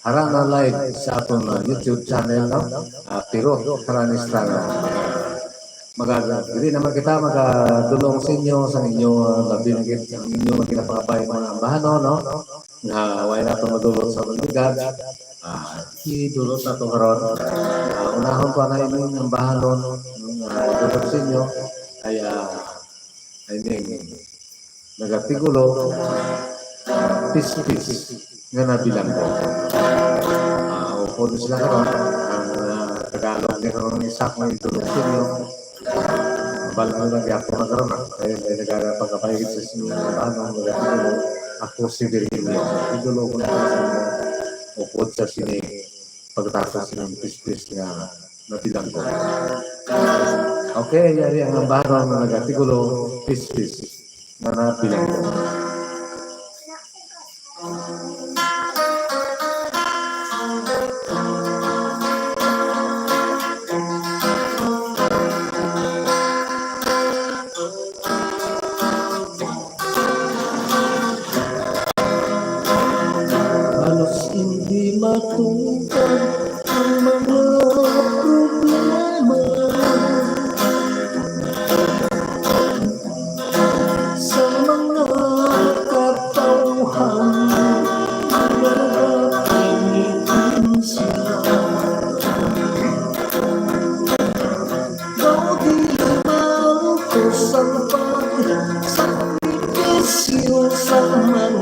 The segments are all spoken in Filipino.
harana live sa atong YouTube channel, no? Pero karanis tayo. Hindi naman kita magadulong sa inyo sa inyong labinagit, ang inyong magkinapakabay mga ambahan, no? Na wala na ito madulot sa maligad. Idulot na ito karon. Unahon pa na inyong ambahan, no? Idulot sa inyo. Kaya, I mean, nagatigulo, pis-pis, nga nabilang ko. Upo sila karon, ang Tagalog ni karon ng isak na idulot sa inyo. Balang lagi ako nagkaroon kaya may nagkakapagkapahigit sa sinyo ako si Virgilio. Itulo ko na sa inyo upod sa sini pagkatapos ng pis-pis nga nabilang ko. Okay, yari ang ambahan na nagatigulo pis-pis na nabilang ko. Hindi matupad ang mga problema sa mga katauhan na pinitin sila. Daw di mautos ang pagsakripisyo sa mga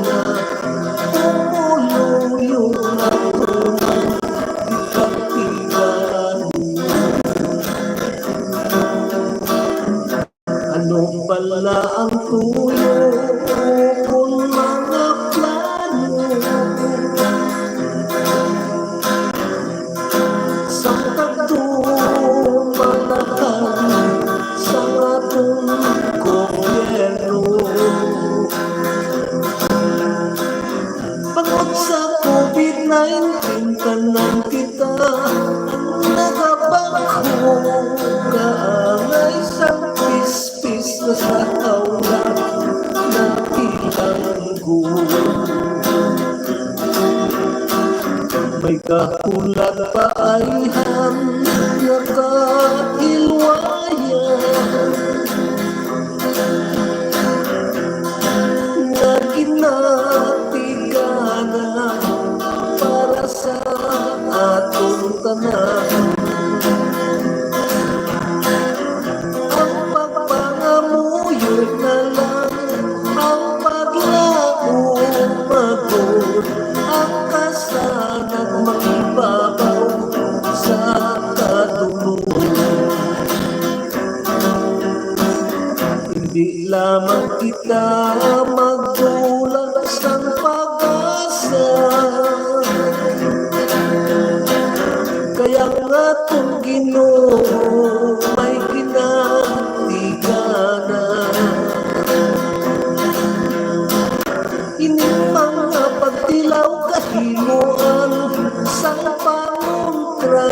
wala ang tuyo kung mga plano sa tatong malakad sa atong gobyerno. Pagod sa COVID-19 tanan kita nagabangko kaangay sa pis-pis na sa taula na ilanggo. May kakulat pa ay nakahilwayan na ginatiganan para sa atong tanan. Na lang ang paglaong pagod ang kasanang makibabaw sa katulungan. Hindi lamang kita magdulang sa pag-asa, kaya nga itong Ginoo may ginatiganan. Ining mga pagtilaw kahimuan sa pangontra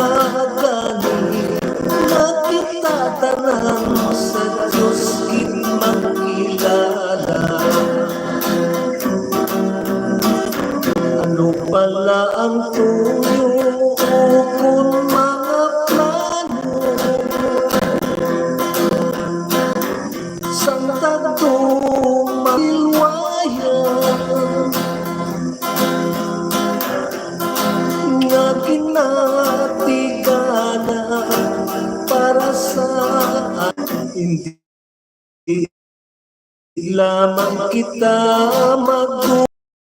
gani na kita tanan sa Diyos magkilala. Ano pala ang tuyo kung mga plano sa tatong mahilwayan nga ginatiganan para sa hindi lamang kita mag-asa,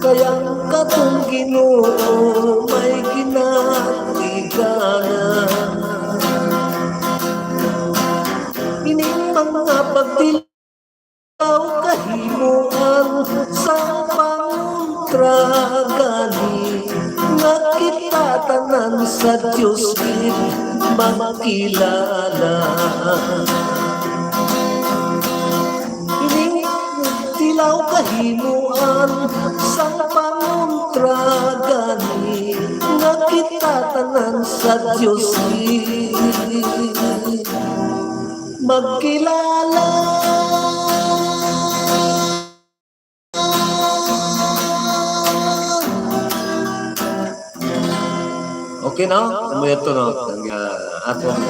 kaya katong Ginoo may ginatiganan. Ining mga pagtilaw kahimuan sa pangontra gani nga kita tanan sa Diyos makilala. Ining tilaw kahimuan sa pangontra gani nga kita tanan sa Diyos magkilala. Okay na? Ano ito no? Ang atong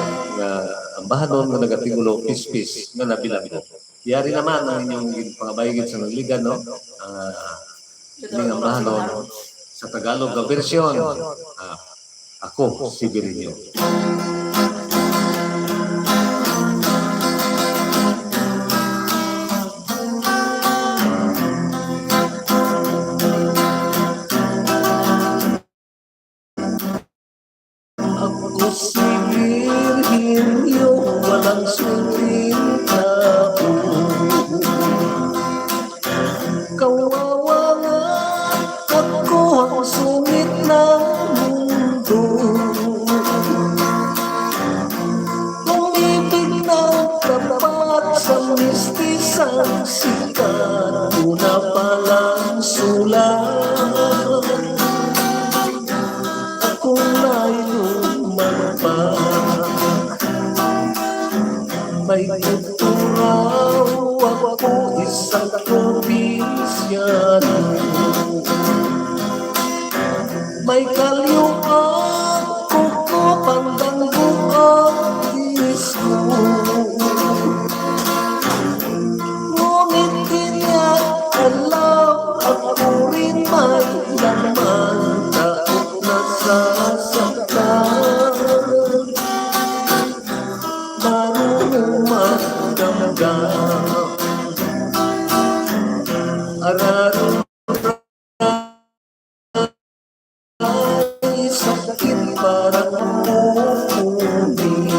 ambahanon nga nagatigulo pis-pis nga nabilang ko. Yari naman ang inyong pangabayigit sa nagligan, no? Ang ambahanon sa Tagalog na version. Ako, si Virilio. Ako si Virgilio, walang suling tao. Kawawa nga ako ang sungit ng mundo. Umibig na tapat sa mistisang sikat, una palang sulat. Kung nainuman pa, may tuturaw ako isang probinsyano. May kalyuan ko pandanggo ang disco. Ngunit di niya alam ako rin may laman. Nasasaktan, marunong magdamdam, araw ay sakit parang umuwi.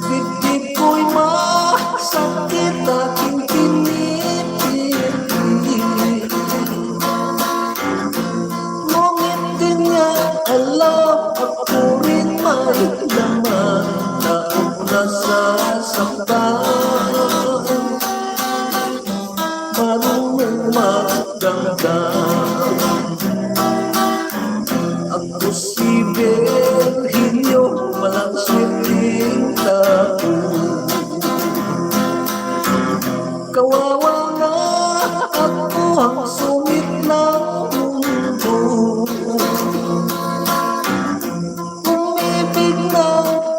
Dibdib ko'y masakit aking pinipili. Alam ako rin may laman na nasasaktan, marunong magdamdam. Ako si Virgilio, walang swerteng tao. Kawawa nga ako ang sungit ng mundo.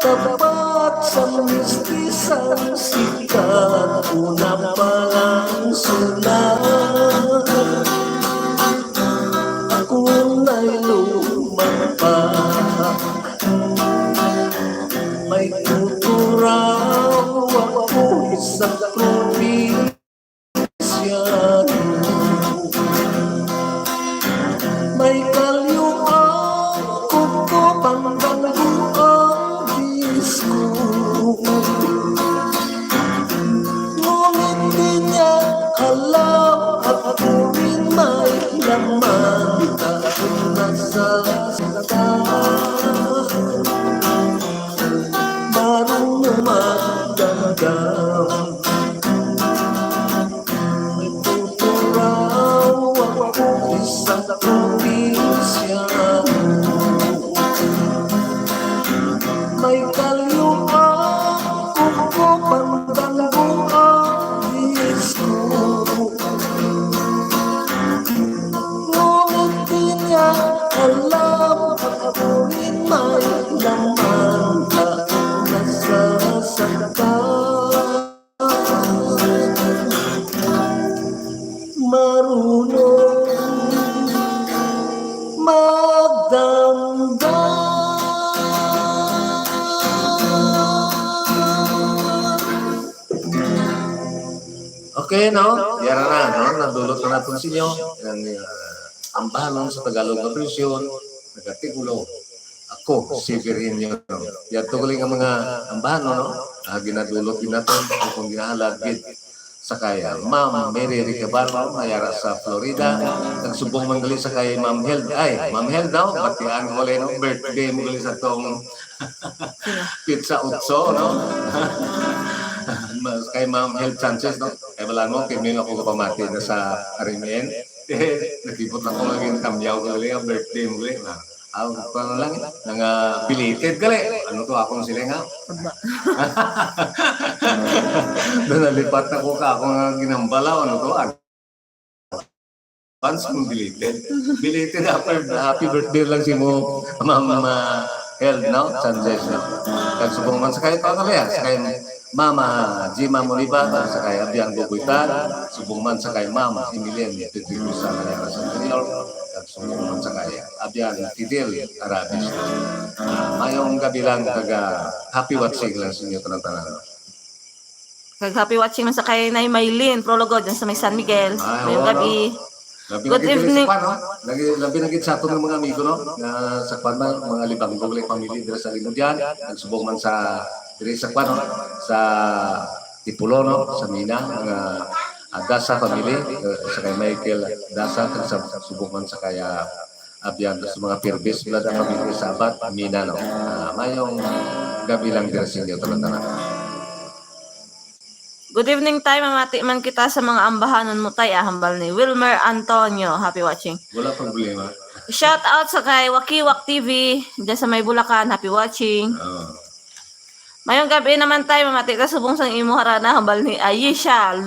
Tapat sa mistisang sikat, una palang sulat. Kung nailuman pa, may tuturaw ako isang probinsyano. May kalyuan ko pandanggo ang disco. Ngunit di niya alam ako rin may laman. Ako nasasaktan, marunong magdamdam. May tuturaw ako isang probinsyano. May kalyuan ko pandanggo ang disco. Ngunit di niya alam ako rin may laman. Ako nasasaktan, marunong magdamdam. Okay, no? Yara na, no? Nadulot na natin sa inyo. Ang ambahanon sa Tagalog na version, nagatigulo. Ako, si Virgilio. Yan tuguling ang mga ambahanon, no? Ginadulot din natin kung ginahalagid sa kaya. Ma'am Mary Ricabarro, mayara sa Florida. Nagsubong manggali sa kay Ma'am Held. Ay, Ma'am Held daw, batian ko ulit, no? Birthday mo gali sa tong pizza utso, no? Kay Ma'am Held Sanchez, no? Kaya wala mo, kaya ako kapamati na sa Arimen. Nakipot lang ko lang yung kamyaw ko gali, birthday mo gali. Ako pa lang, belated gali. Ano to, akong sila nga? Doon nalipat ako ka, ako nga ginambalaw, ano to, Once mong belated. Belated happy birthday lang si mo, Ma'am Held, no? Sanjes, no? Kag subong man sa kayo, ano kaya? Sa kayo, Mama Jima Moniba, sa kayo, Abian Bubuitan, subong man sa kayo, Mama Emilian, Titibusa, kaya sa New kag subong man sa kayo, Abian Fidel Arabis. Mayong gabi lang, taga happy watching lang sa inyo, tanang-tanang. Kag happy watching man sa kay Nay Maylin, prologo dyan sa may San Miguel. Ngayong gabi. Good evening. Labi na gid sa aton ng mga amigo, no? Na sa kwan man, mga libang-libang pamilya dira sa Limudian, nagsubong man sa diri sa kwan, no? Sa Tipulo, no? Sa Mina, mga Dasa family, sa kay Michael Dasa, sa subong man sa kaya Abian, sa mga Pirbis, blood family sa Abat, Mina, no? Mayong gabi lang dira sa inyo, tanan-tanan. Good evening tayo, mamati man kita sa mga ambahanon mo tayo, hambal ni Wilmer Antonio. Happy watching. Wala problema. Shout out sa kay Wakiwak TV, dyan sa may Bulacan. Happy watching. Mayong gabi naman tayo, mamati ka subong sang imo harana, hambal ni Ayesha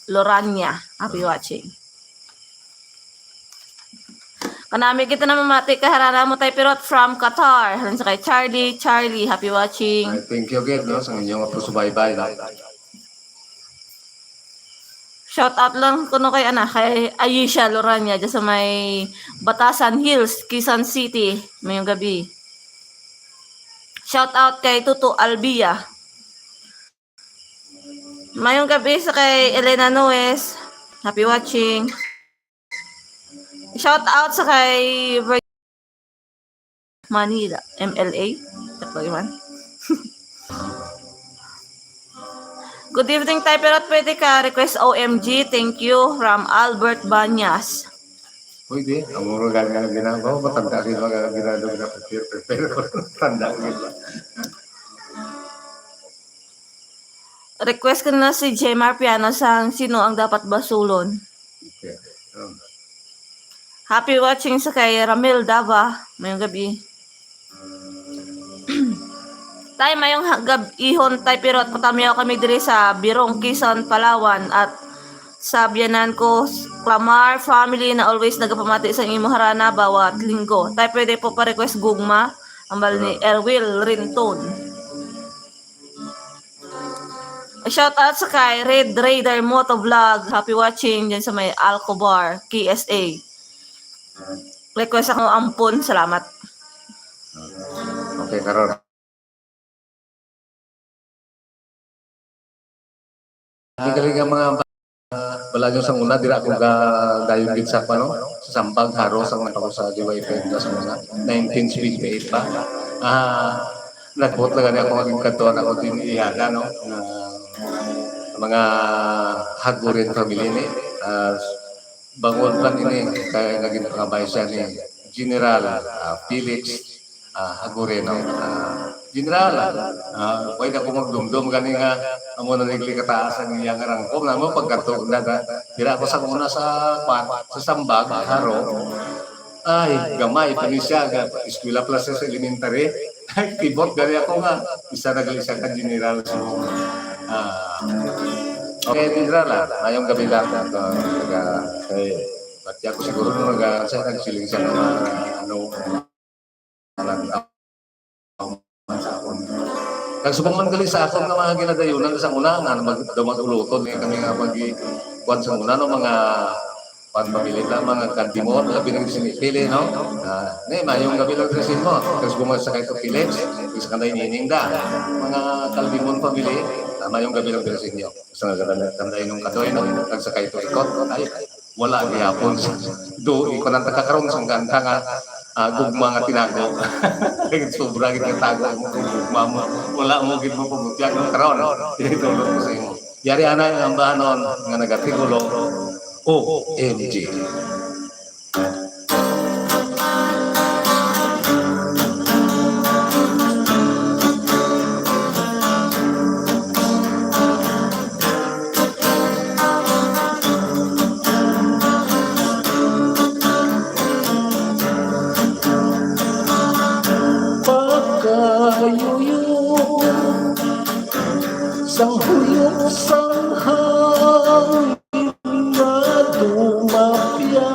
Lorania. Happy watching. Kanami kita na mamati ka harana mo tayo pirot from Qatar. Halan sa kay Charlie. Happy watching. Thank you again, no? Sa inyong pagsubaybay, no? Shout out lang kuno kay Ayesha Lorania dyan sa may Batasan Hills, Quezon City, mayong gabi. Shout out kay Tuto Albia. Mayong gabi sa kay Elena Noes. Happy watching. Shout out sa kay Manila, MLA. man. Good evening tayo, pero pwede ka request OMG. Thank you from Albert Banyas. Pwede. Ang muro gano'n ginagawa. Matanda rin mga ginagawa na prepare ko. Tanda rin ba? Request ko na si Jemar Piano sa sino ang dapat basulon. Okay. Happy watching sa kay Ramil Dava. Mayong gabi. Tay mayong ihon tay pirot patamiyaw kami diri sa Birong, Quezon, Palawan at sa biyanan ko Clamar family na always nagapamati sa imo harana bawat linggo. Tay pwede po pa-request gugma ambal ni Erwil Rinton. Shout out sa kay Red Raider Motovlog. Happy watching dyan sa may Alcobar, KSA. Request ako ampun. Salamat. Okay, karon. Galing ang mga balagyo sa una, dira akong dayon gid sa pano, sa Sambag, Haros, ang ako sa DYP sa una, 1968 pa. Nagbot lang ako maging kantuan ako din iyaga, no? Mga Hagurin family ni. Bangon lang ini, kaya naging pangabay siya ni General Felix Hagurin, no? General, pwede ako magdumdum gani nga ang muna nagli kataasan niya nga rangkom na mo pagkatog na dira ako sa una sa Sambag, Haro. Ay, gamay pa ni siya, eskwela plus sa elementary. Ay, keyboard gani ako nga, isa nagali siya ka General. Okay, General, ngayong gabi lang, pati ako siguro nung nagsiling siya ng Nagsubang man gali sa akong nga mga ginadayunan sa una nga magdumag-uluton kami nga pag-kuwan sa una no mga pamilita, mga kandimon, labi ng sinipili, no? Mayong gabi lang resin mo. Tapos bumasa kayo sa Philips, sa kanday nininda. Mga kaldimon pamili, mayong gabi lang resin nyo. Sa kanday nung kadoy, no? Tapos sa kayo ikot, wala gihapon. Iko nang takakaroon sa ganda nga gugma nga tinago. Sobra gid nga tago mo gugma mo. Wala mo gid mo pamutyak ng karon. Itulog ko sa imo. Yari ana ang ambahanon nga nagatigulo. OMG. Sang huyok sang hangin na dumapya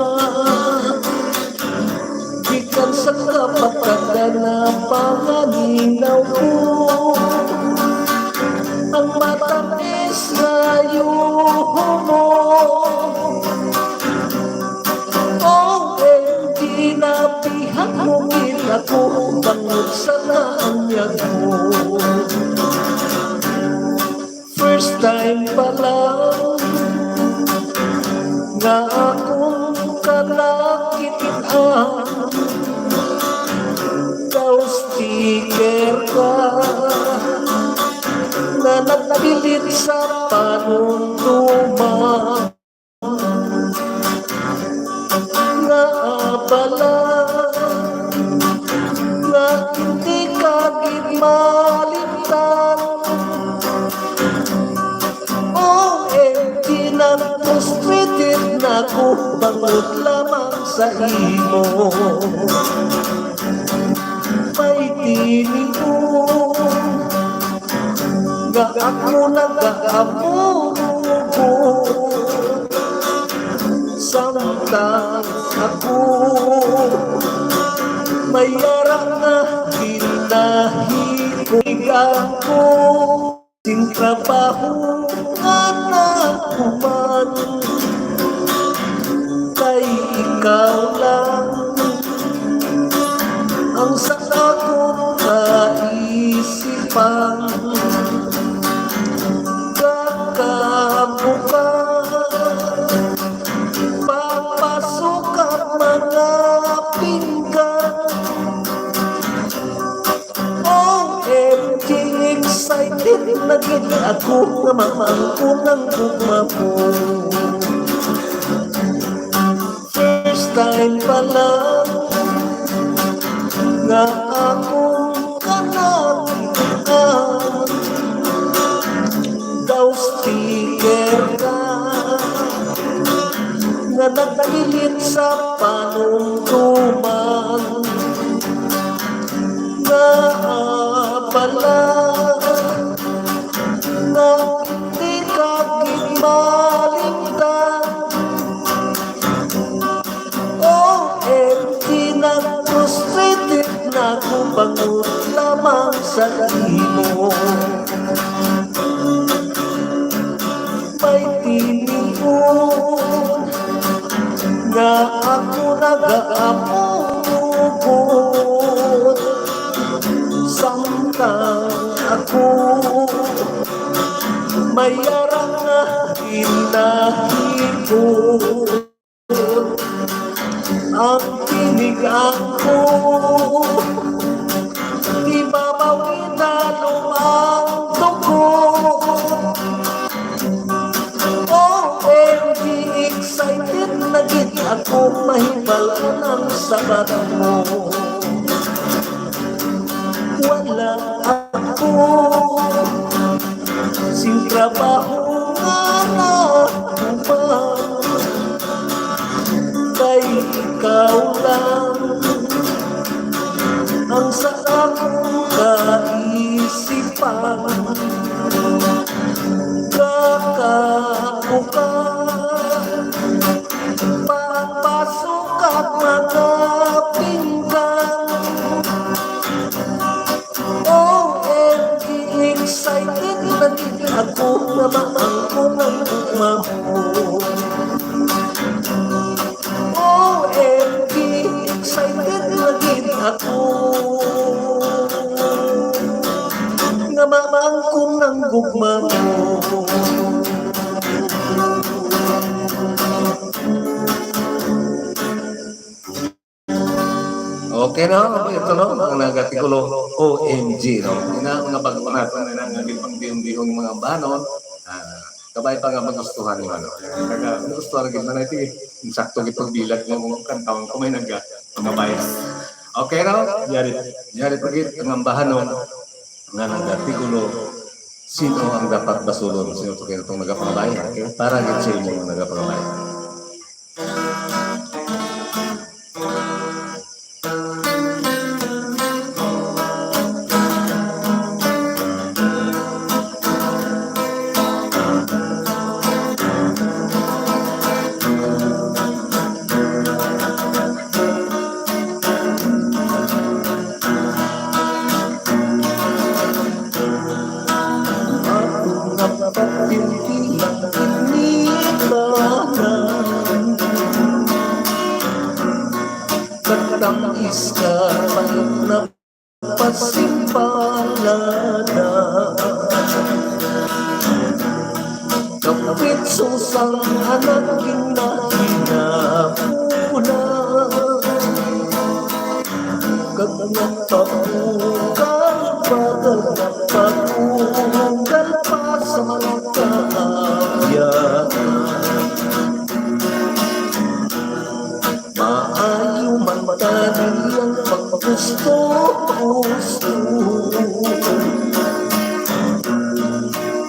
nga akong kalakitaan, daw sticker ka na nagpilit sa panuntuman, na abala na hindi ka gimalitan. OMG na frustrated na ko, bangot lamang sa imo. May tinig ko nga ako nag-aamugo, samtang ako may yara na hinahikuligan ko. Sing trabaho nga nakuman, kay ikaw lang ang sa akong kaisipan. Kakabuka papasok at mga pinggan, OMG excited na gid ako nga mamangko ng gugma mo. First time pa lang nga akong kanakitaan, daw sticker ka nga nagpilit sa panuntuman, na abala na hindi ka gimalimtan. OMG na frustrated na kung bangot lamang sa imo. May tinig ko nga ako nag-aamugot, samtang ako may yarang na hinahikot. Ang tinigan ko di babawin na lumang dugo. OMG excited na gid ako, mahibalan ang sabat mo. Wala ako sing trabaho nga nakuman, kay ikaw lang ang sa akong kaisipan. Kakabuka papasok at mga pinggan, OMG excited na gid ako na maangko ng gugma mo. OMG excited na gid ako nga maangko ng gugma mo. Okay no, ito no, ang nagatikulo OMG no. Ina nga pagpanaton na nga gid pang-bihong mga banon, kabay pa nga magustuhan ni ano. Kaga gustuhan gid man iti insakto gid pagbilag ng kantawon ko may mga bias. Okay no? Yari pagit ang bahanon nga nagatikulo sino ang dapat basulon sa itong nagapangbayan, okay? Para gid sa inyo nagapangbayan. Katangis ka na pasimpalana, kapit susang hanagin na nagpapugal, nagpapugal pa sa mga kaabyan. Maayo man tani ang paggusto,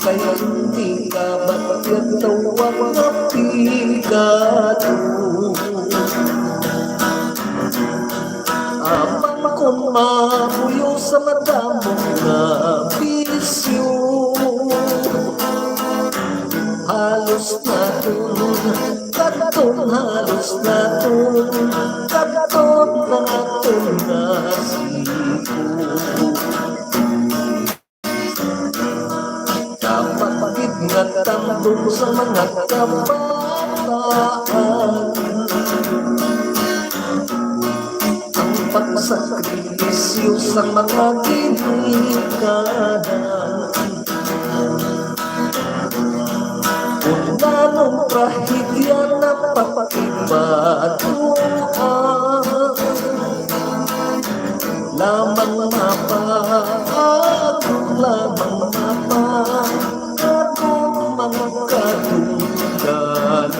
kaya hindi ka ba't tawag na pigado. Amang kung mabuyo sa mata mong na bisyo, halos na katon, halos na katon na aton na siko. Dapat pagit nga tambong sa mga kabataan, ang pagsakripisyo sa mga ginikanan. Kung nanong trahedya na papakibatuan, lamang mapagod, lamang mapagod mga kadungganan.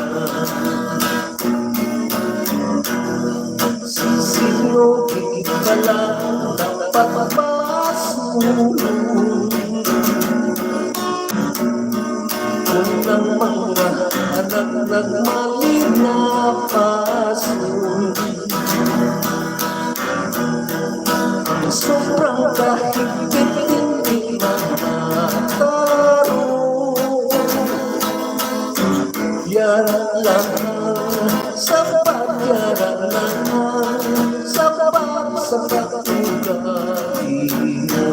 Sisino kikipala dapat pasulong, kung ang mga anak nagmali na pasun. Ang sobrang kahigpit hindi makataro, yan lang sapat, yan lang sapat sa pag-ugali mo.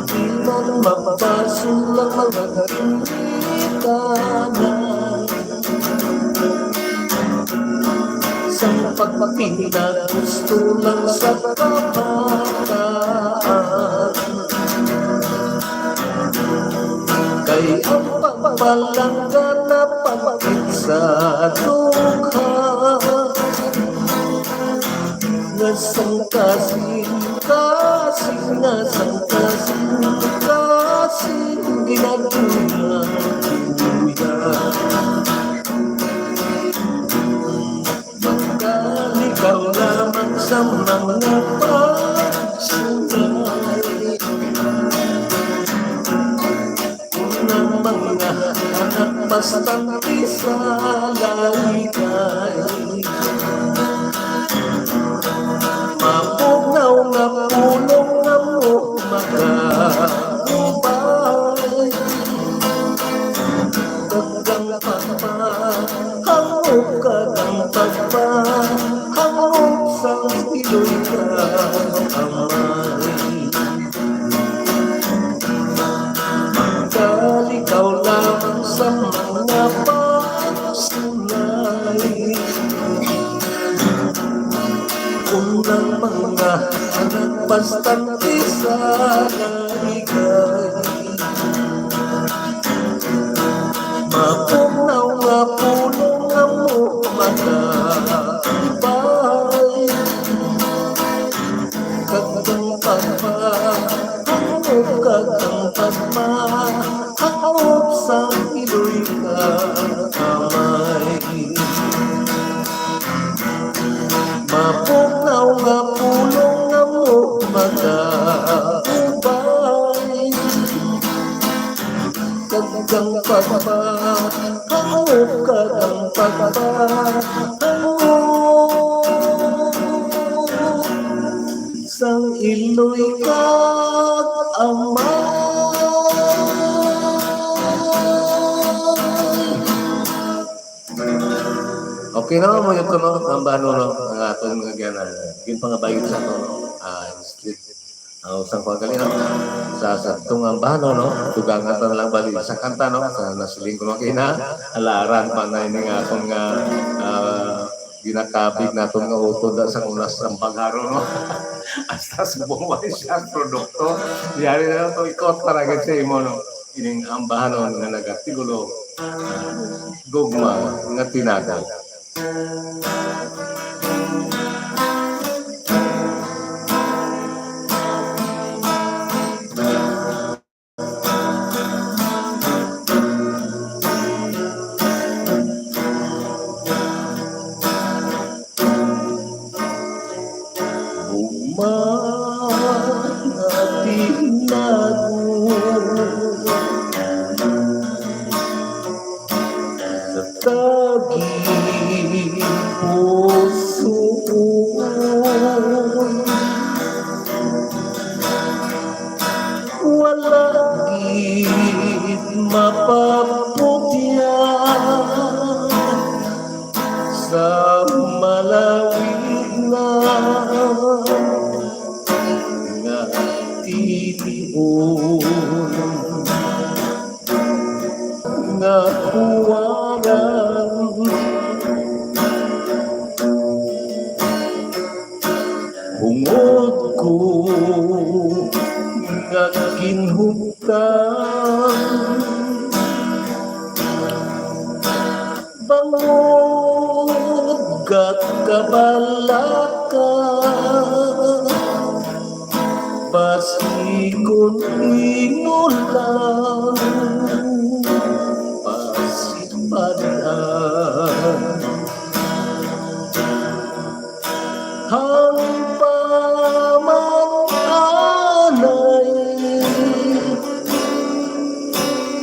Di man mapapasulang mga ginikanan, sa pagpapinda gusto lang sa kabataan. Kay ang pagpalangga na pagpapit sa dukha, ngasang kasing ngasang kasing ginagulay kuya. Magkalikaw lamang sa mga pagsulay, unang mga anak bastang isalalay. Mapugnaw nga pulong nga mo makakubay, dagang pagpahangop ka ng pagpahangop sa iloy ka amay. Magkalikaw lamang sa mga pagsulay, unang mga anak bastang isalalay. Mapugnaw nga pulong nga mo makakubay, kagang pagpahangop, kagang pagpahangop sa iloy ka amay. Mapugnaw nga pulong nga mo makakubay, kagang pagpahangop, kagang pagpahangop sang iloy ka amay. Okay na mo yung no, ang bano no, ang atong mga gana, yung pangabayot sa to, street, usang pagaling sa itong ang bano no, tugangan pa lang bali sa kanta no, sa nasiling ko makina, alaran pa na yung atong ginakabig na itong utod sa unas ng pagharo no, hasta sa buwan siya ang produkto, yari na ito ikot paragad sa imo no, ining ang bano na nagatigulo, gugma, nga tinagal. langit mapaputya sa malawig na nga titiun nga huwagan bungod ko nga kinhugtan bangod gat kabalaka pasikon inulan pasipadan hangin paman anay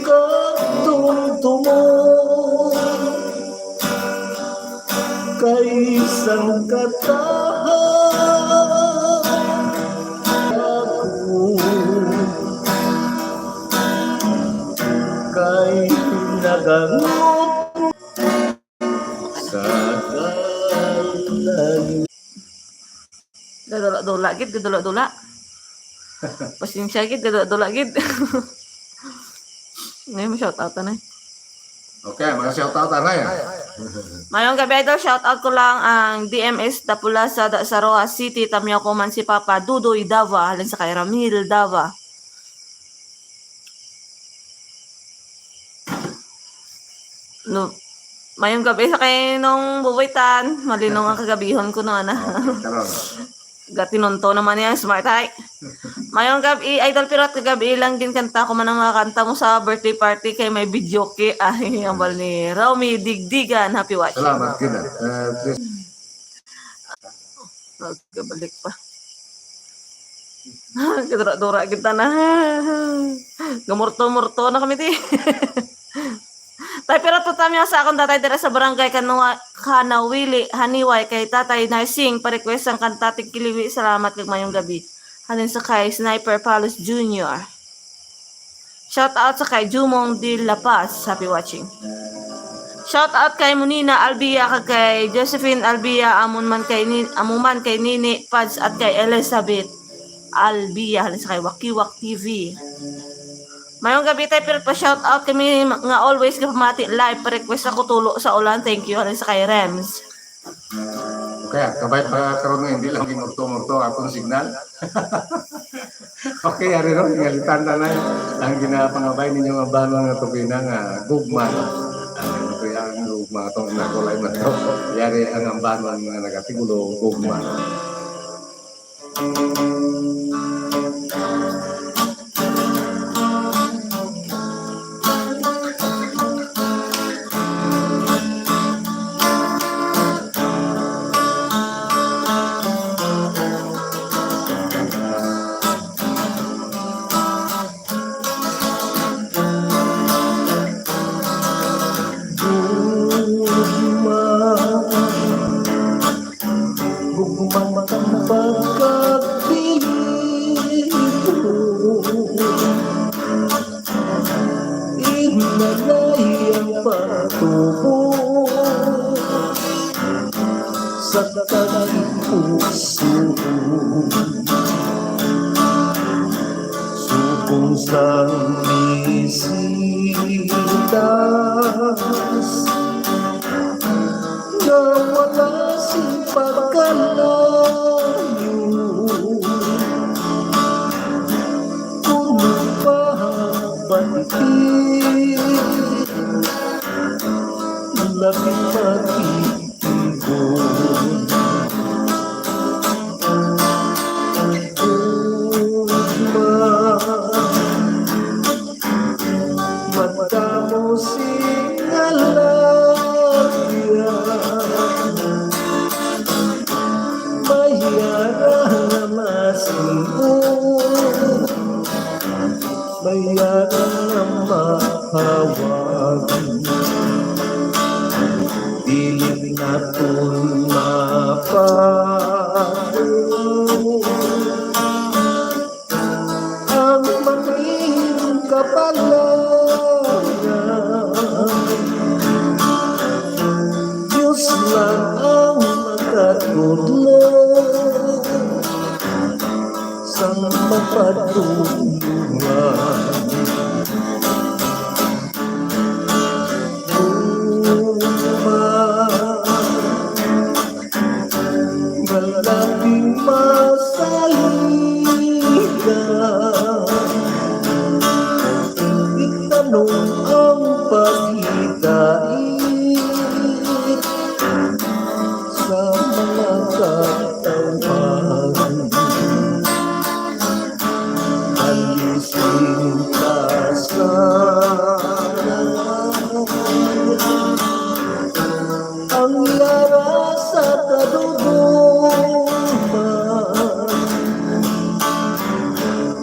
katungtungo kay isang katahan ako kay nagangot sa kalan. Gadula-dula gid, gadula-dula. Pasensya gid, gadula-dula gid. Ngayon mo shout out na. Okay, mga shoutout na yan. Mayong gabi idol, shout out ko lang ang DMS Dapula sa Saroa City, Tamyo ko man si Papa Dudoy Dava, halin sa kay Ramil Dava. No, mayong gabi sa kay nung buwitan, malinong ang kagabihon ko no ana. Okay, karon. Gatinonto naman yan, smart high. Mayong gabi, idol pirot kagabi lang din kanta ko man ang mga kanta mo sa birthday party kay may video kay ay ang bal ni Romy Digdigan. Happy watch. Salamat kita. Please. Magkabalik pa. Kadura-dura kita na. Gamurto-murto na kami di. Tay pero tutamya sa akong tatay dira sa barangay Kanawili Haniway kay Tatay Narsing pa-request ang kanta Kiliwi. Salamat kag mayong gabi. Halin sa kay Sniper Palos Jr. Shout out sa kay Jumong de La Paz. Happy watching. Shout out kay Munina Albia kag kay Josephine Albia amuman kay Nini Pads at kay Elizabeth Albia halin sa kay Wakiwak TV. Mayong gabi tayo pero pa-shout out kami nga always kapamati live pa-request ako tulo sa ulan. Thank you halin sa kay Rems. Okay, kabay pa karon nga hindi lang gimurto-murto akong signal. Okay, ari ro ngalitan na ang ginapangabay ninyo nga banong nga tubina nga gugma. Ano kaya ang gugma tong nakulay man to. Yari ang ambanon nga nagatigulo gugma. Sa puso sukong sa misitas na wala si pagkalayo kung papatik lapit pag-ibon. Mata mo singalaya bayaran na masingon bayaran na mahawag dilim natin mapagod ang maging kapalan patulungan. Malabing masaligan, itanong ang paghihigait sa mga katawan. Alisin ka sana ang yara sa kaduduman,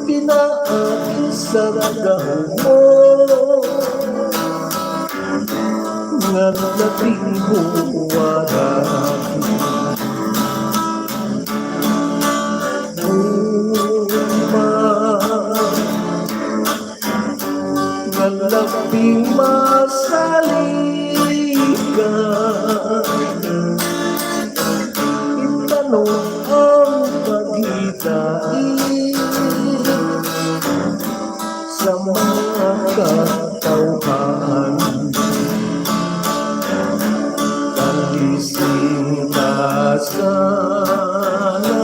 pinaakis sa gahong mo nga labing buwaran. Nga labing masaligan, itanong ang paghihigait sa mga katawhan. Alisin ka sana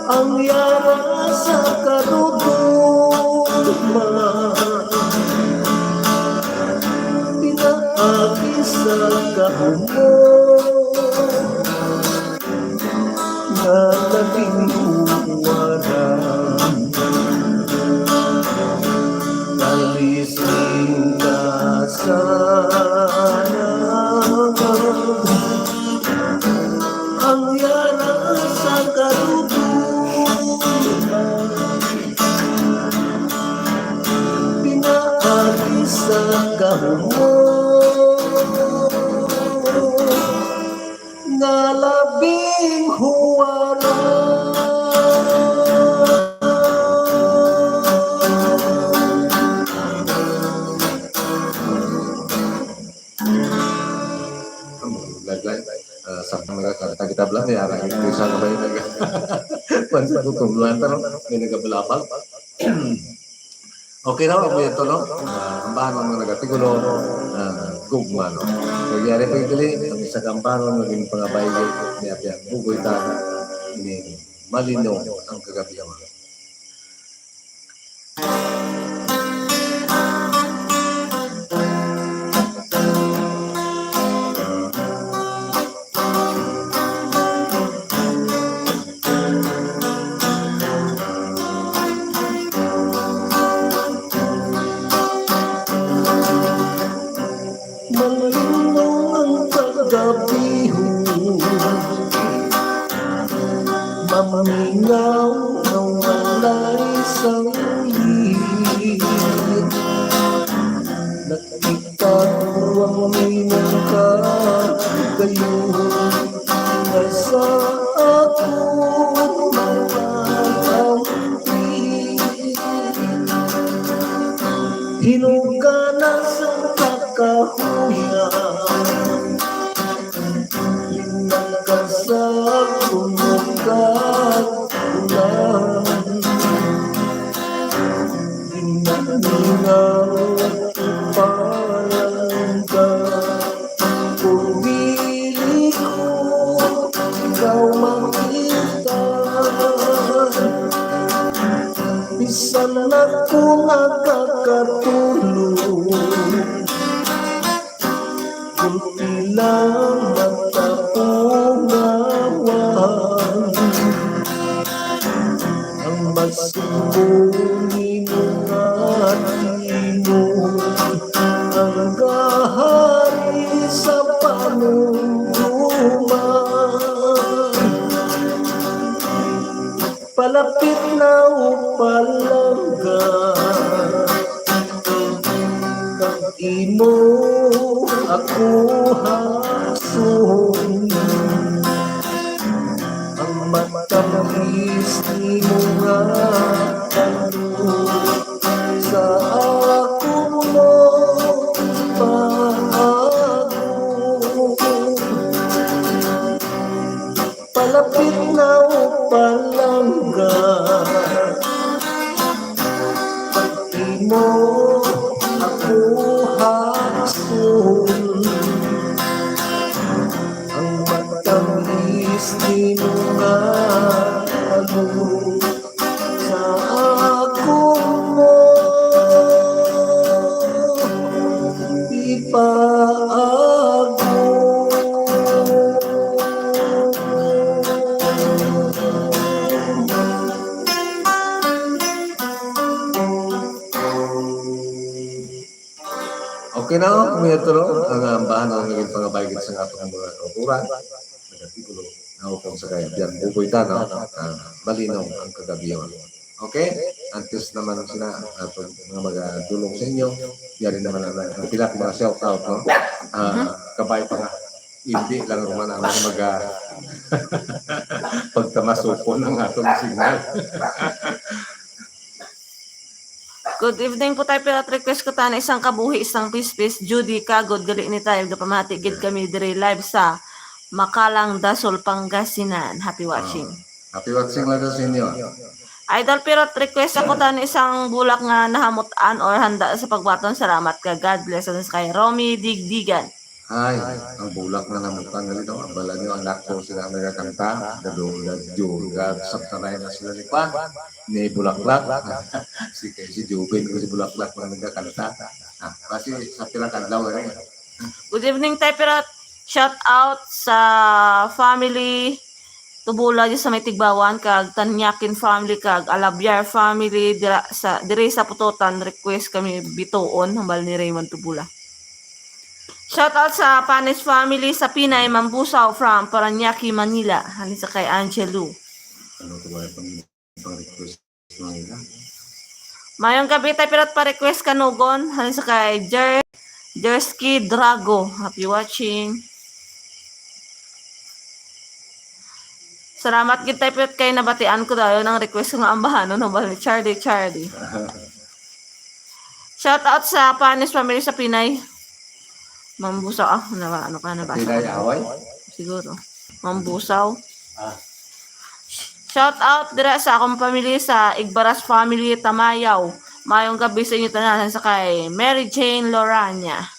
ang yara sa kaduduman, pinaakis sa gahong mo na labing buwaran. Alisin ka sana ang yara sa kaduduman, pinaakis sa gahong mo nga labing huwaran. Sampai kita bilang ya orang itu bisa ngapain lagi. Pansa tutuluan terus may nagabalapan. Okay raw ako ito no. Ambano ang nagatigulo gugmano. Nagyari pa ito ang isa kampano naging pangabay niya piya bugoy ta ini malino ang kagabihan. Mamingaw ng walay sanglit, nakikatuwang minang ka kayo na sa akong nakakampi. Hinuga na sa kakahuyan, nagkasag ulan, dinaningaw parang ka. Pumili ko ikaw makita, bisan ako nakakatulog, kunti lang matapungawan ang masumbuni mong hati mo, ang gahari sa panunduman. Palapit na upalaga kang imo ako hason, ang matamis ni mga tanong sa ako mo paago. Palapit na upalaga mo ako hason, ang matamis tinungalo sa akong mo Okay na, kuya Turo, ang ambahan ang naging pangabaygit sa atong mga kauturan. Nagatigulo na upang sa kaya. Diyan, bukoy tanaw, malinaw ang kagabiyon. Okay? Antes naman sila, atong mga mag-dulong sa inyo. Yari naman ang pilat mga shout-out, no? Kabay pa nga. Hindi lang naman ang mga pagkamasupon ng atong signal. Good evening po tayo, pero at request ko tayo na isang kabuhi, isang pispis, Judy Kagod, gali ni tayo, gapamati, gid kami dire live sa Makalang, Dasol, Pangasinan. Happy watching. Happy watching lang sa inyo. Idol, pero at request ako tayo na isang bulak nga nahamutan or handa sa pagbaton. Salamat ka. God bless us kay Romy Digdigan. Ay, ang bulak na namutan nga nito. Ang bala nyo, anak ko sila nagkakanta. Dadulad, Juga, sabtanay na sila ni Kwan. Ni Bulaklak. Si Jubin ko si Bulaklak na nagkakanta. Kasi sa pinakadlaw rin. Good evening tayo, pero shout out sa family Tubula sa may Tigbawan, kag Tanyakin family, kag Alabyar family, dire sa Putotan. Request kami bitoon, hambal ni Raymond Tubula. Shout out sa Panis family sa Pinay, Mambusaw from Paranaque, Manila. Halin sa kay Angelo. Ano ito ba pang request mga ila? Mayong gabi tayo, pero pa-request kanugon. Halin sa kay Jersky Drago. Happy watching. Salamat gid tayo, pero kay nabatian ko daw ng request ng ambahan. No, Charlie. Shout out sa Panis family sa Pinay. Mambusaw. Ano ka na ba? Pinay away? Siguro. Mambusaw. Shout out dira sa akong pamilya sa Igbaras family Tamayaw. Mayong gabi sa inyo tanan sa kay Mary Jane Lorania.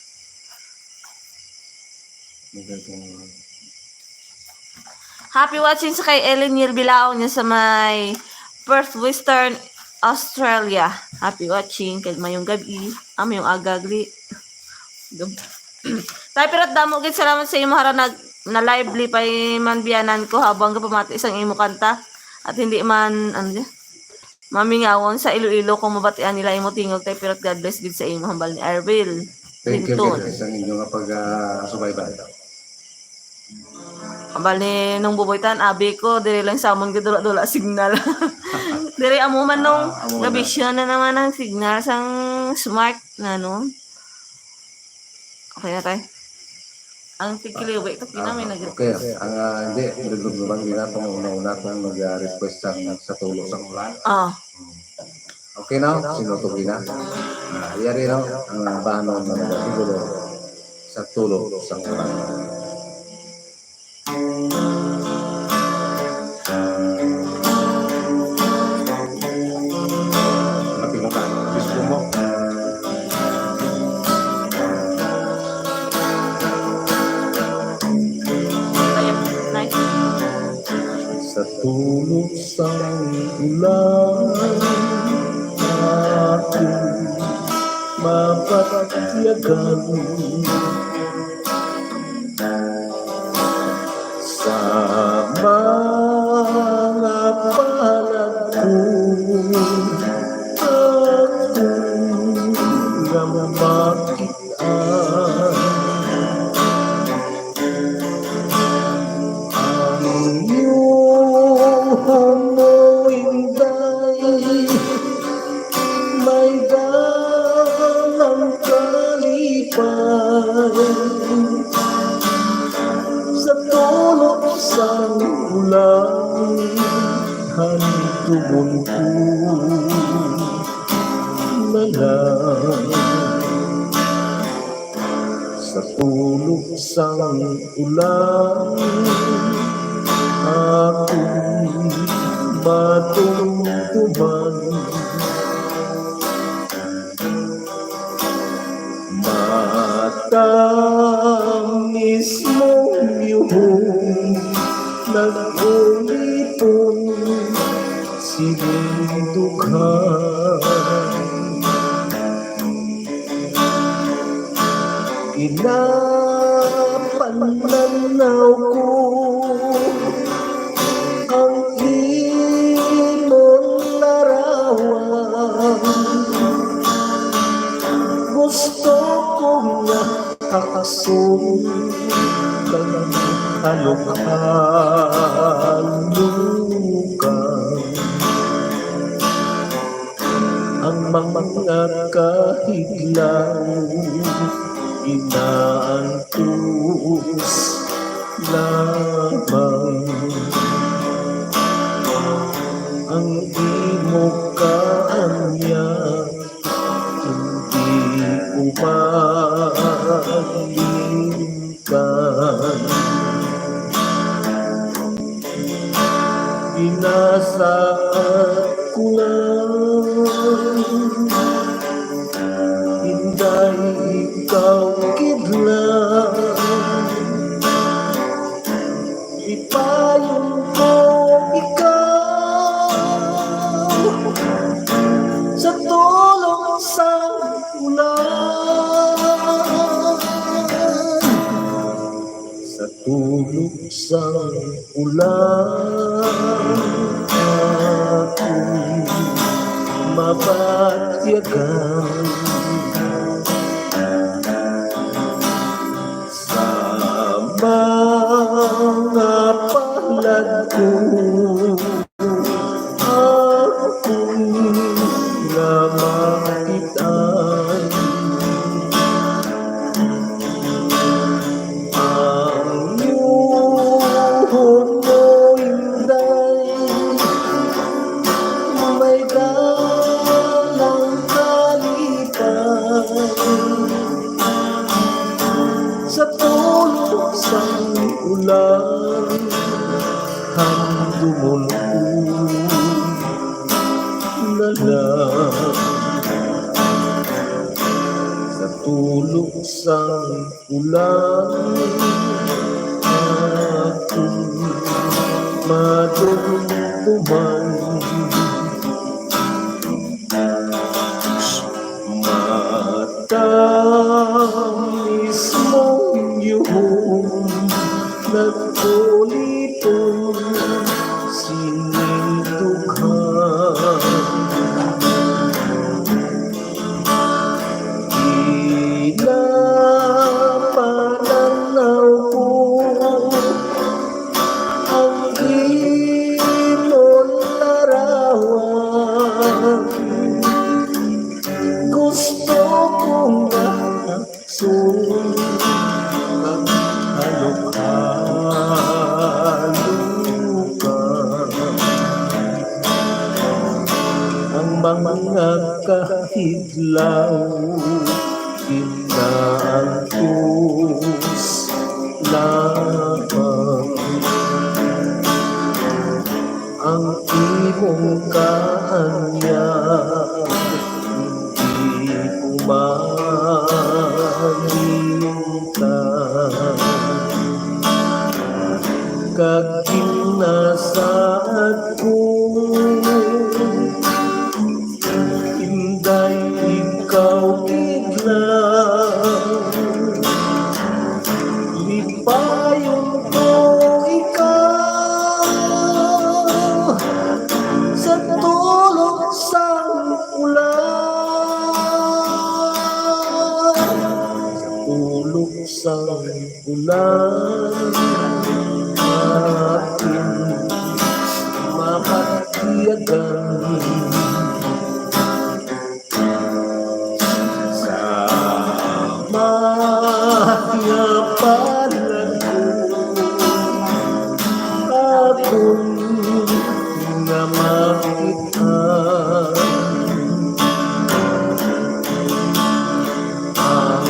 Happy watching sa kay Ellen Bilao niya sa may Perth, Western Australia. Happy watching kay mayong gabi. Mayong agagli. Tayo pero damo gid salamat sa imo hara na lively pa man biyanan ko habang kapamati isang imo kanta at hindi man mamingawon sa Iloilo kung mabatian nila imo tingog tayo pero God bless gid sa imo hambal ni Arvil. Thank you sa inyo nga pag-subaybay. Hambal ni nung buboytan abi ko dire lang samon gid dula signal. Dire amo man nung gabi siya na naman ang signal sang smart na no. Okay na tayo. Ang tigiliwi, ito may nag-request. Okay, hindi, nagdugdugan din natin una-una itong mag-request sa tulo sa ulan. Okay na, sinutuloy na. Iyari na, ang bahanon na nag-siguro sa tulo sa ulan. Matingin ka, gusto mo. Sa tulog sa ulan, aking mapatyagan sa mga palad ko akong namakitaan. May dalang kalipay sa tulog sa ulan, hantugon ko na lang. Sa tulog sa ulan, ako'y matungtuman. Pinapananaw ko ang imong larawan. Gusto kong nakakasundan halok-halukan ang mga kahiglaw inaantos lamang ang imo kaanyang hindi umalimkan. Inasaat ko lang hinday ikaw kidlang. Ipayon ko ikaw sa tulong sa ulan. Sa tulong sa ulan ako'y mabatyagan. Mga palad ko ako'y namakitan. Ang yuhon mo'y may dalang kalipan. Sa tulong sa ulan handumon ko na lang. Sa tulong sa ulan ako'y madumduman. Matamis mong yuhong nagpulitong sinintughan. Pinapananaw ko ang imong larawan. Gusto kong nakasukan halok-halukan ang mga kahiglaw inaantos lamang ang imong kaanyang hindi umalimtan. Kag ginasaad ko hinday ikaw biglang. Lipayon ko ikaw sa tulong sa ulan. Sa tulong sa ulan aking mapatiyagan. Mahyapalan ko ako'y namakitan. Ang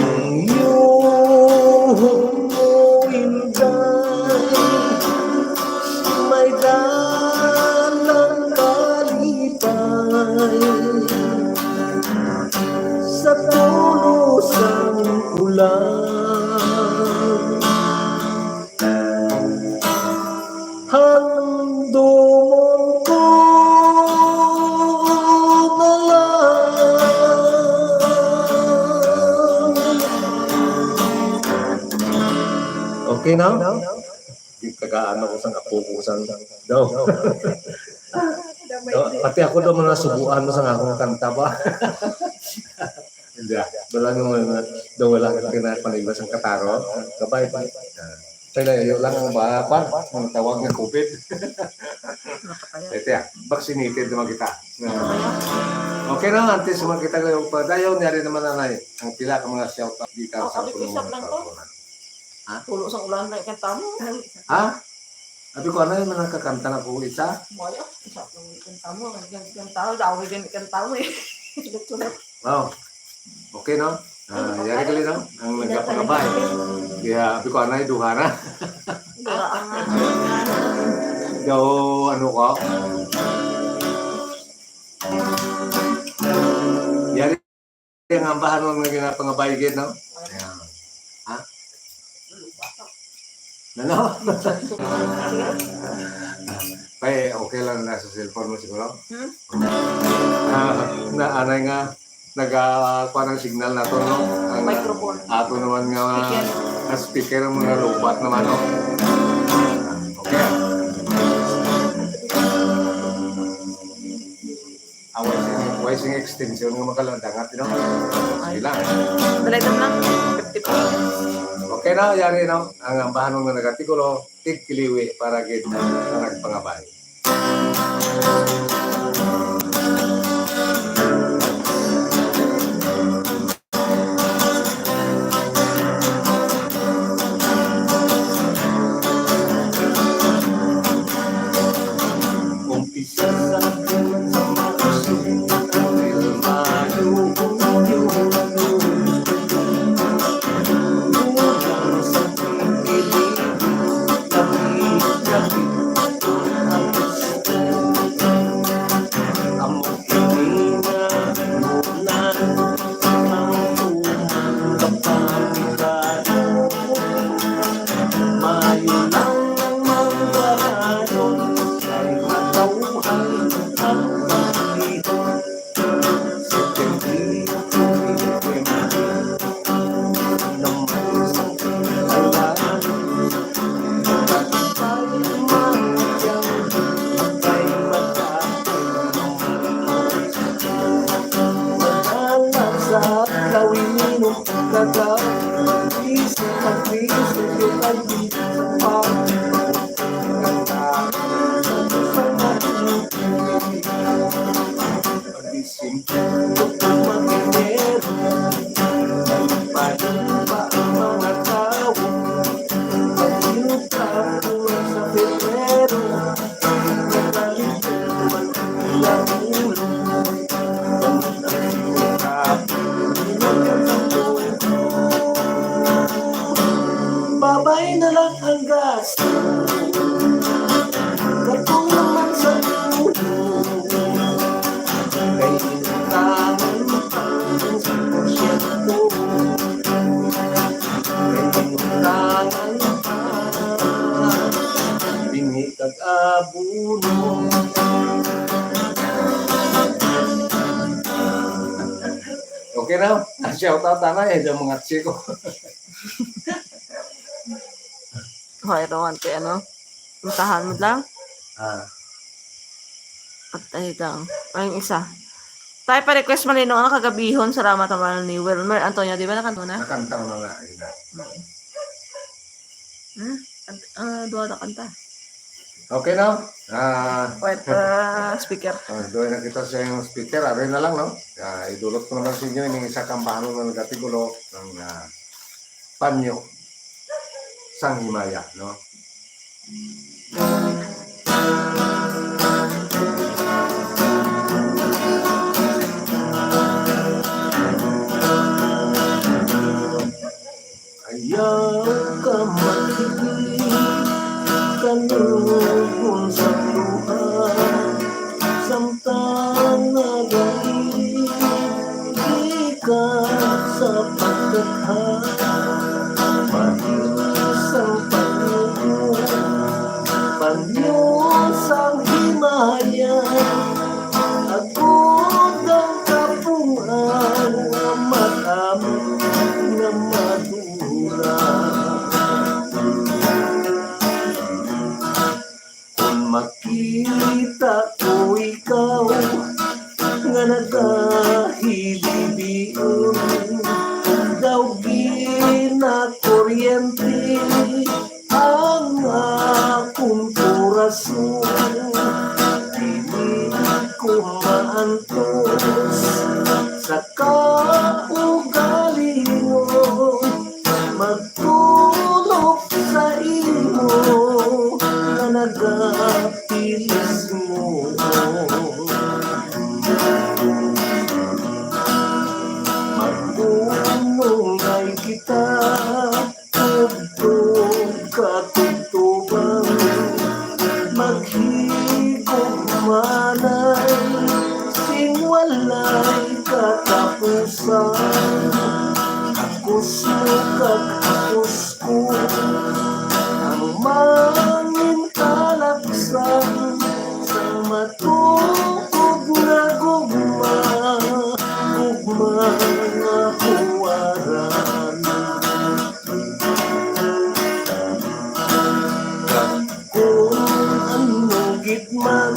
iyong mo inday Okay na? Di tagaan ako sa kapukusan daw. Pati ako daw mga subuan mo sa akong kanta ba? Hindi wala naman daw wala ka pinapanigas ang kataro. Kabay pa. Tayo lang ang bakwan, ang tawag ng COVID. Ito ya, vaccinated naman kita. Okay na, antes naman kita ngayong padayaw, niyari naman nanay. Ang pila ka mga shout-out dito sa punong mga ha? Tulo sa ulan na ikanta mo. Ha? Sabi ko, ano yung nakakanta na po isa? Maya, isa lang ikanta mo. Ikanta mo, daw din ikanta mo eh. Wow. Okay no? Yari kali no? Ang nagkapagabay. Kaya sabi ko, ano yung duha na? Daw, ano ko? Yari ang ambahan mo ng pangabayigid, no? Ha? Ano? Pay, okay lang na sa cellphone mo siguro? Anay nga, nag-kuha ng signal na to, no? Ang Microphone. ato naman nga, speaker ang mga robot naman, no? Okay. Wising extension ng makalandangat, no? Sige lang. Talagang lang. 50 po. Okay na, yari no? Ang ambahan ng nagatikulo, tigkiliwi para gid na nagpangabay. Umpisa sa babay na lang ang gas. Katong naman sa ulo. Kay intangan ang porsyento. Kay intangan bingi kag-abuno. Okay na? Shout out na yung mga chiko. Hoy, Rowan, kaya ano? Puntahan mo lang. At ay lang. Ay, yung isa. Tayo pa request malino ang kagabihon. Salamat naman ni Wilmer Antonio. Di ba nakanta na? Nakanta mo na nga. Dua na kanta. Okay na? Wait, speaker. Doon na kita sa yung speaker. Aray na lang, no? Idulot ko naman sa inyo yung isa kampano na nagatigulo ng panyo sang Himaya, no? Ayaw ka makinig, kanungon sa luha, samtang nagalit, di ka sa pagkakha. Panyusang Himaya, ako daw kapungan na matam na madura. kaghapos ko ang mangin kalaksan sa matuog na gugma nga huwaran. Kung ano gitman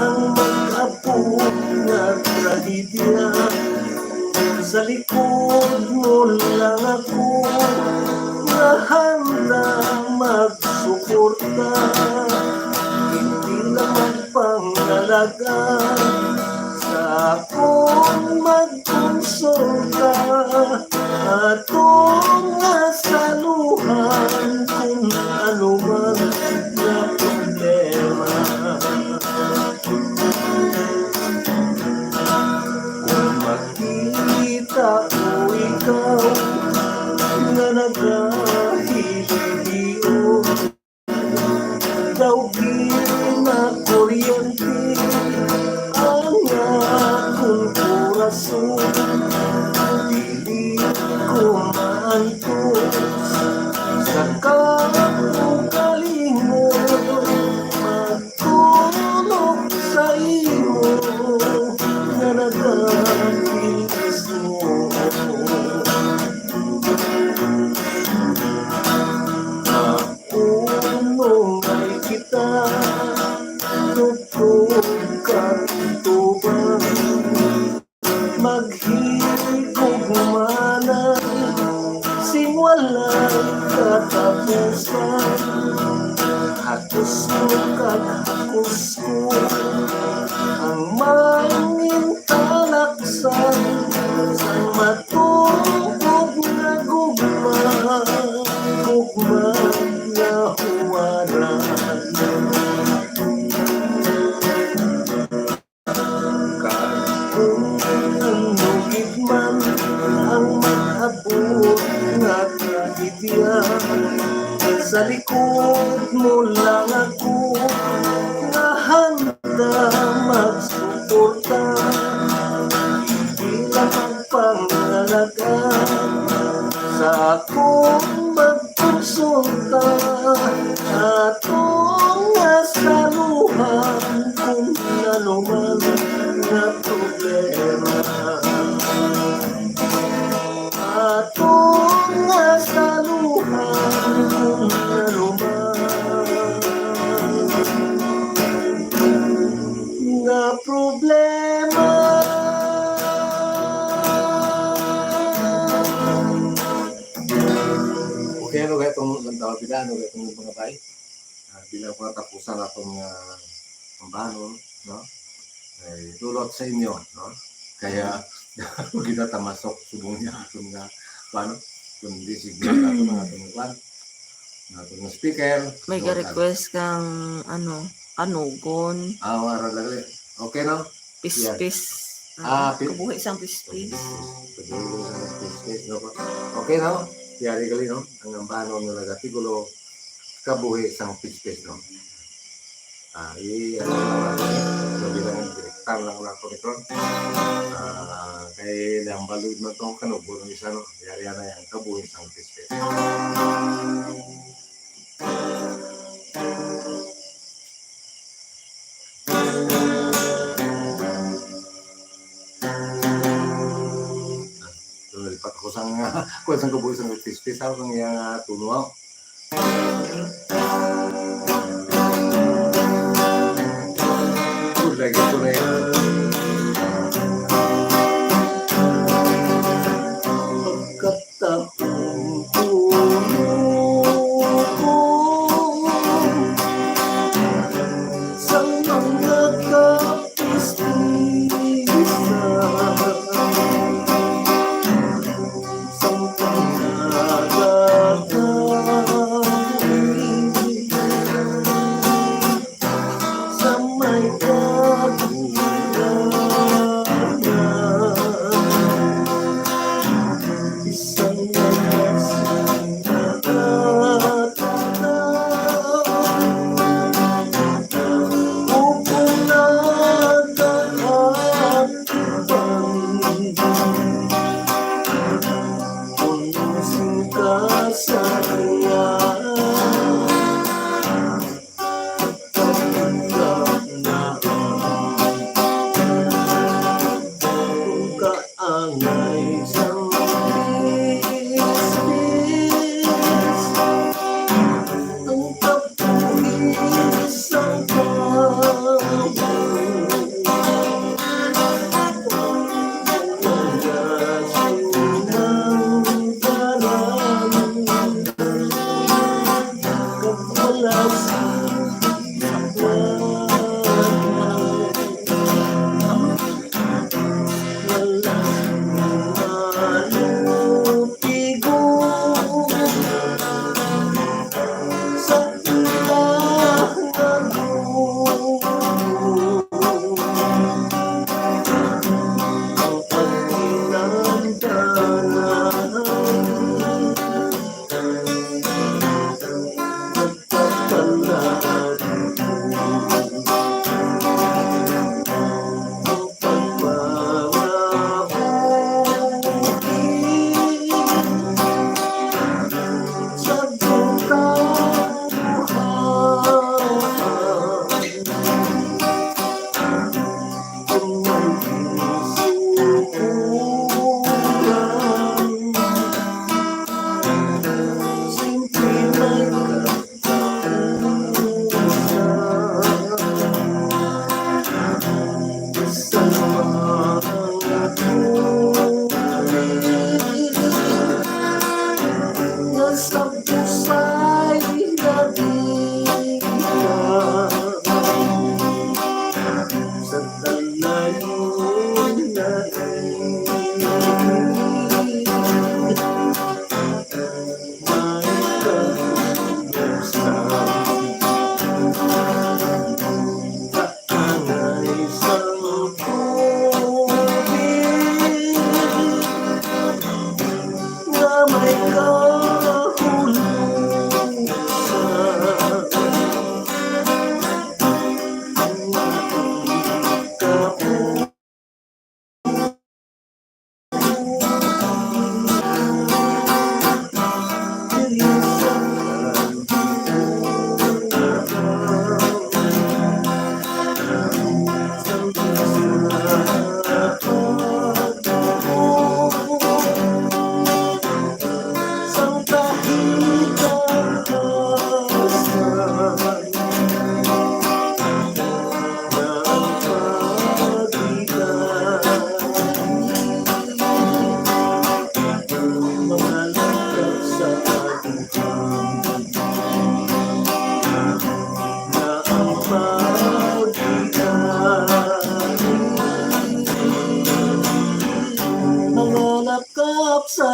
ang mag-apo nga trahedya, sa likod mo lang ako na handa magsuporta. Hindi lang magpangalaga sa akong magkonsulta atong asaluhan kung ano man na problema. Kung makita ko ikaw na nagahiliyo daw kinakuryente ang akong korason, dili ko maantos sa kalingon magtulog sa imo na nagatiso. Nung ay kita tugtog katubang maghigugmanan sing walang katapusan. Hatos mo kaghapos ko ang mangin talaksan sa matuog na gugma nga huwaran. Kung ano gitman ang mag-abot nga trahedya, sa likod mo lang ako na handa magsuporta. Hindi lang magpangalaga sa akong magkonsulta atong asaluhan kung ano man na problema. Atong asaluhan kung ano man na problema. Okay, ano kaya itong tawag bila, ano kaya itong mga bay? Bilang patapusan atong pambanon, no? Ay, tulot sa inyo, no? Kaya, kita tamasok subong niya atong paano? Kung di signal atong mga atong atong speaker. May ka-request kang kanugon, Wala lagi. Okay, no? pispis. Kabuhi isang pispis. Okay, no? Tiyari gali, no? Ang ambanon na nagatigulo kabuhi isang pispis, no? Bilang direktar lang ako nito. Kaya ang balud na itong kanubon ng isa, no? Tiyari na yan, kabuhi isang pispis. Lipat ko sang kabuhi isang pispis, ako kang iyang tunuaw. Lagi ko na yan. Pagkataong tulog ko sa mga kapispisa, sa pagkakataong sa may ay kahulugan. Nangalakap sa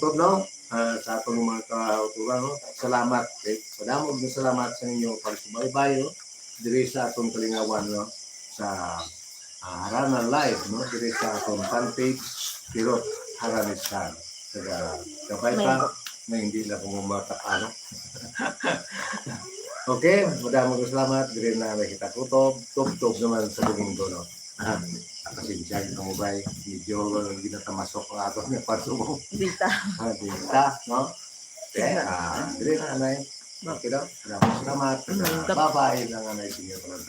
kutob, no? Sa atong mga kauturan, no? Salamat. Okay? Madamog na salamat sa inyong pagsubaybay, no? Diri sa atong kalingawan, no? Sa Harana Live, no? Diri sa atong fanpage, Pirot Haranistan. Kapay pa, na hindi na pumumata, ano? Okay, madamog na salamat. Diri na nakita kutob. Tub-tub naman sa domingo, no? Pasensya ng mobile, medyo ginatamasok ang ato ng pagsubo. Dita. Dita, no? Okay, dire na, anay. Okay daw. Salamat. Bye-bye lang, anay. Sige, pala.